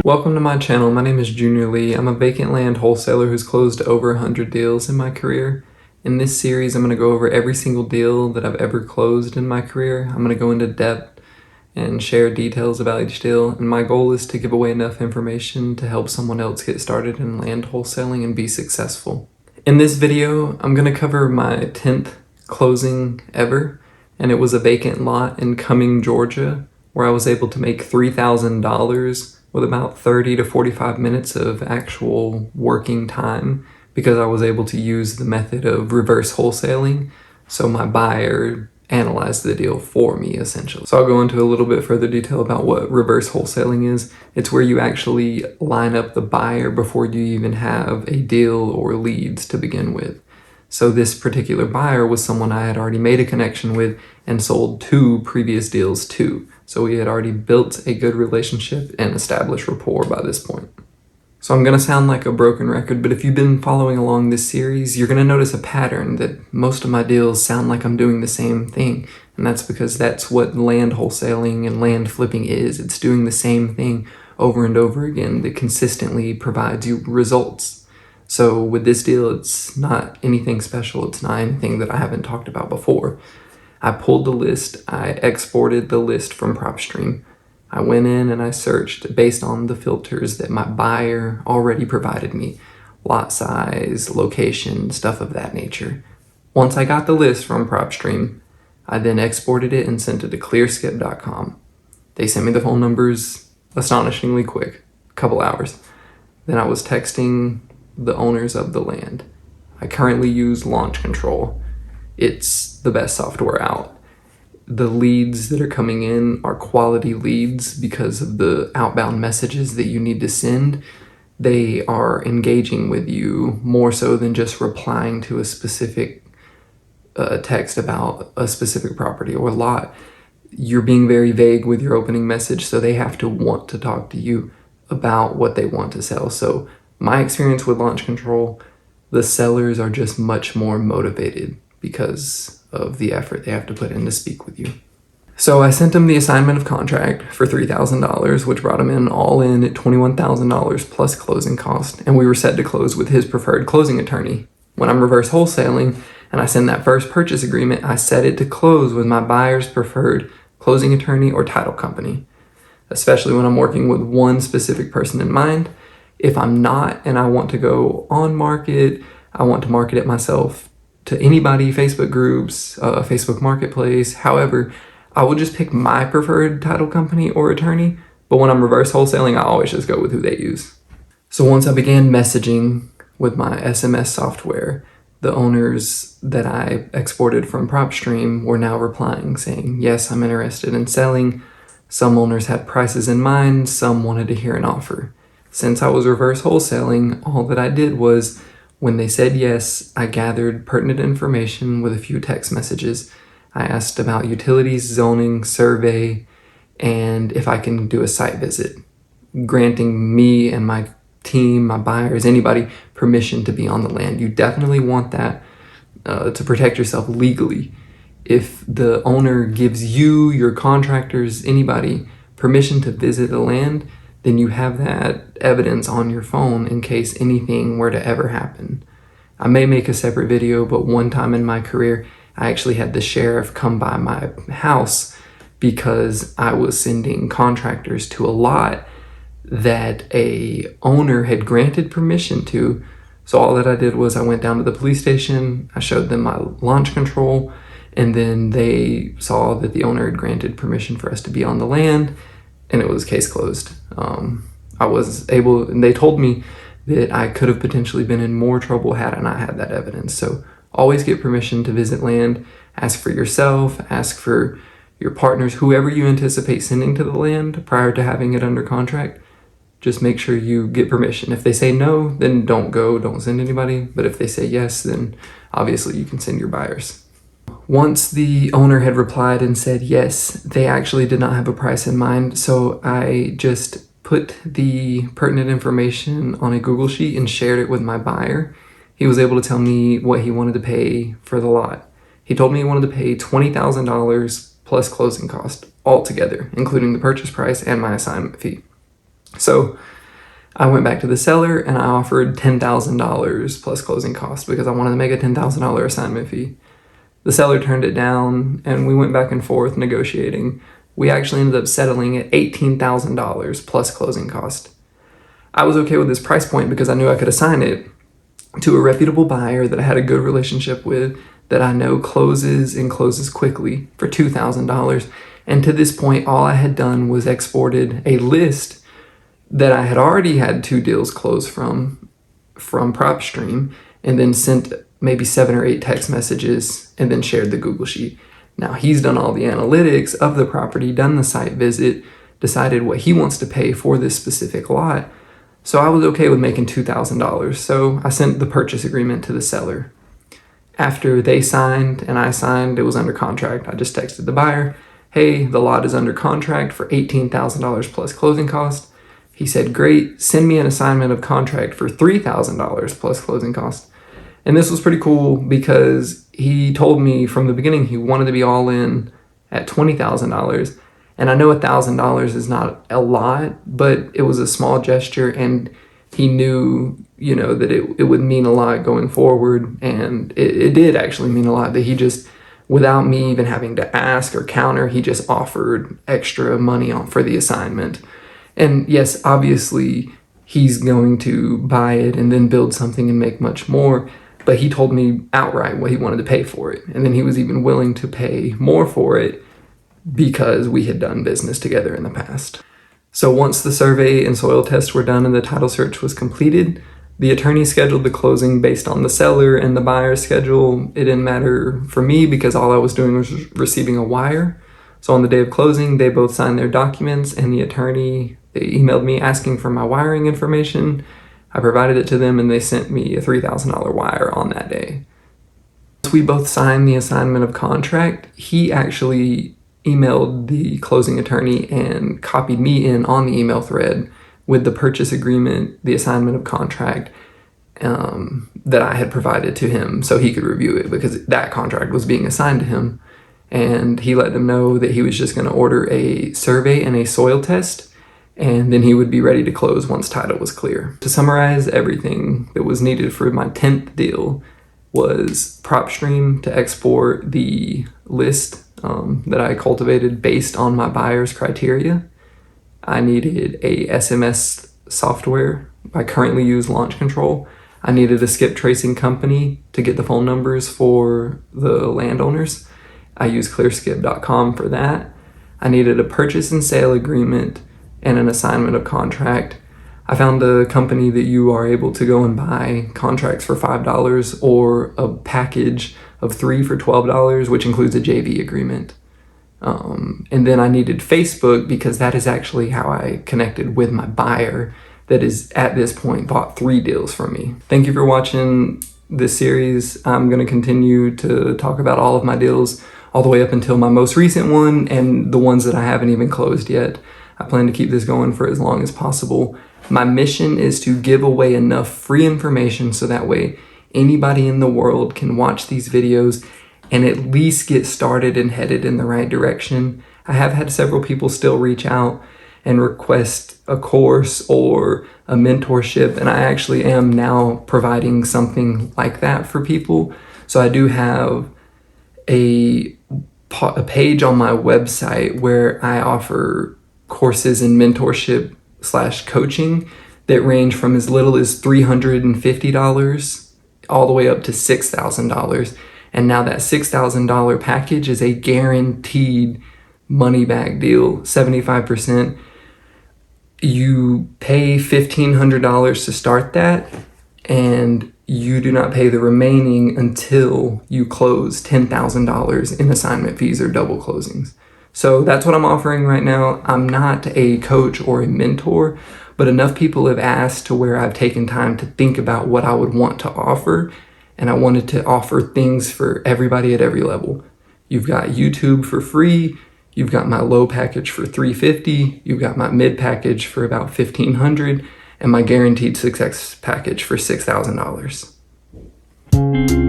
Welcome to my channel. My name is Junior Lee. I'm a vacant land wholesaler who's closed over 100 deals in my career. In this series, I'm going to go over every single deal that I've ever closed in my career. I'm going to go into depth and share details about each deal, and my goal is to give away enough information to help someone else get started in land wholesaling and be successful. In this video, I'm going to cover my 10th closing ever, and it was a vacant lot in Cumming, Georgia, where I was able to make $3,000 with about 30 to 45 minutes of actual working time because I was able to use the method of reverse wholesaling. So my buyer analyzed the deal for me, essentially. So I'll go into a little bit further detail about what reverse wholesaling is. It's where you actually line up the buyer before you even have a deal or leads to begin with. So this particular buyer was someone I had already made a connection with and sold 2 previous deals to. So we had already built a good relationship and established rapport by this point. So I'm going to sound like a broken record, but if you've been following along this series, you're going to notice a pattern that most of my deals sound like I'm doing the same thing. And that's because that's what land wholesaling and land flipping is. It's doing the same thing over and over again that consistently provides you results. So with this deal, it's not anything special. It's not anything that I haven't talked about before. I pulled the list. I exported the list from PropStream. I went in and I searched based on the filters that my buyer already provided me. Lot size, location, stuff of that nature. Once I got the list from PropStream, I then exported it and sent it to clearskip.com. They sent me the phone numbers astonishingly quick, a couple hours. Then I was texting the owners of the land. I currently use Launch Control. It's the best software out. The leads that are coming in are quality leads because of the outbound messages that you need to send. They are engaging with you more so than just replying to a specific text about a specific property or lot. You're being very vague with your opening message, so they have to want to talk to you about what they want to sell. So my experience with Launch Control, the sellers are just much more motivated because of the effort they have to put in to speak with you. So I sent him the assignment of contract for $3,000, which brought him in all in at $21,000 plus closing cost, and we were set to close with his preferred closing attorney. When I'm reverse wholesaling and I send that first purchase agreement, I set it to close with my buyer's preferred closing attorney or title company, especially when I'm working with one specific person in mind. If I'm not and I want to go on market, I want to market it myself to anybody, Facebook groups, Facebook Marketplace, however, I will just pick my preferred title company or attorney, but when I'm reverse wholesaling, I always just go with who they use. So once I began messaging with my SMS software, the owners that I exported from PropStream were now replying saying, yes, I'm interested in selling. Some owners had prices in mind, some wanted to hear an offer. Since I was reverse wholesaling, all that I did was, when they said yes, I gathered pertinent information with a few text messages. I asked about utilities, zoning, survey, and if I can do a site visit, granting me and my team, my buyers, anybody, permission to be on the land. You definitely want that to protect yourself legally. If the owner gives you, your contractors, anybody, permission to visit the land, then you have that evidence on your phone in case anything were to ever happen. I may make a separate video, but one time in my career, I actually had the sheriff come by my house because I was sending contractors to a lot that a owner had granted permission to. So all that I did was I went down to the police station, I showed them my launch control, and then they saw that the owner had granted permission for us to be on the land, and it was case closed. I was able, and they told me that I could have potentially been in more trouble had I not had that evidence. So always get permission to visit land, ask for yourself, ask for your partners, whoever you anticipate sending to the land prior to having it under contract. Just make sure you get permission. If they say no, then don't go, don't send anybody. But if they say yes, then obviously you can send your buyers. Once the owner had replied and said yes, they actually did not have a price in mind, so I just put the pertinent information on a Google Sheet and shared it with my buyer. He was able to tell me what he wanted to pay for the lot. He told me he wanted to pay $20,000 plus closing cost altogether, including the purchase price and my assignment fee. So I went back to the seller and I offered $10,000 plus closing cost because I wanted to make a $10,000 assignment fee. The seller turned it down and we went back and forth negotiating. We actually ended up settling at $18,000 plus closing cost. I was okay with this price point because I knew I could assign it to a reputable buyer that I had a good relationship with, that I know closes and closes quickly, for $2,000. And to this point, all I had done was exported a list that I had already had 2 deals closed from PropStream, and then sent maybe 7 or 8 text messages and then shared the Google Sheet. Now he's done all the analytics of the property, done the site visit, decided what he wants to pay for this specific lot. So I was okay with making $2,000. So I sent the purchase agreement to the seller. After they signed and I signed, it was under contract. I just texted the buyer, hey, the lot is under contract for $18,000 plus closing cost. He said, great, send me an assignment of contract for $3,000 plus closing cost. And this was pretty cool because he told me from the beginning he wanted to be all in at $20,000. And I know $1,000 is not a lot, but it was a small gesture, and he knew, that it would mean a lot going forward. And it did actually mean a lot that he just, without me even having to ask or counter, he just offered extra money for the assignment. And yes, obviously he's going to buy it and then build something and make much more. But he told me outright what he wanted to pay for it. And then he was even willing to pay more for it because we had done business together in the past. So once the survey and soil tests were done and the title search was completed, the attorney scheduled the closing based on the seller and the buyer's schedule. It didn't matter for me because all I was doing was receiving a wire. So on the day of closing, they both signed their documents, and the attorney, they emailed me asking for my wiring information. I provided it to them and they sent me a $3,000 wire on that day. Once we both signed the assignment of contract, he actually emailed the closing attorney and copied me in on the email thread with the purchase agreement, the assignment of contract that I had provided to him so he could review it, because that contract was being assigned to him. And he let them know that he was just going to order a survey and a soil test, and then he would be ready to close once title was clear. To summarize, everything that was needed for my 10th deal was PropStream to export the list that I cultivated based on my buyer's criteria. I needed a SMS software. I currently use Launch Control. I needed a skip tracing company to get the phone numbers for the landowners. I use clearskip.com for that. I needed a purchase and sale agreement and an assignment of contract. I found a company that you are able to go and buy contracts for $5 or a package of 3 for $12, which includes a JV agreement. And then I needed Facebook because that is actually how I connected with my buyer that is at this point bought 3 deals from me. Thank you for watching this series. I'm going to continue to talk about all of my deals all the way up until my most recent one and the ones that I haven't even closed yet. I plan to keep this going for as long as possible. My mission is to give away enough free information so that way anybody in the world can watch these videos and at least get started and headed in the right direction. I have had several people still reach out and request a course or a mentorship, and I actually am now providing something like that for people. So I do have a page on my website where I offer courses and mentorship / coaching that range from as little as $350 all the way up to $6,000. And now that $6,000 package is a guaranteed money back deal, 75%. You pay $1,500 to start that, and you do not pay the remaining until you close $10,000 in assignment fees or double closings. So that's what I'm offering right now. I'm not a coach or a mentor, but enough people have asked to where I've taken time to think about what I would want to offer. And I wanted to offer things for everybody at every level. You've got YouTube for free. You've got my low package for $350. You've got my mid package for about $1,500, and my guaranteed success package for $6,000.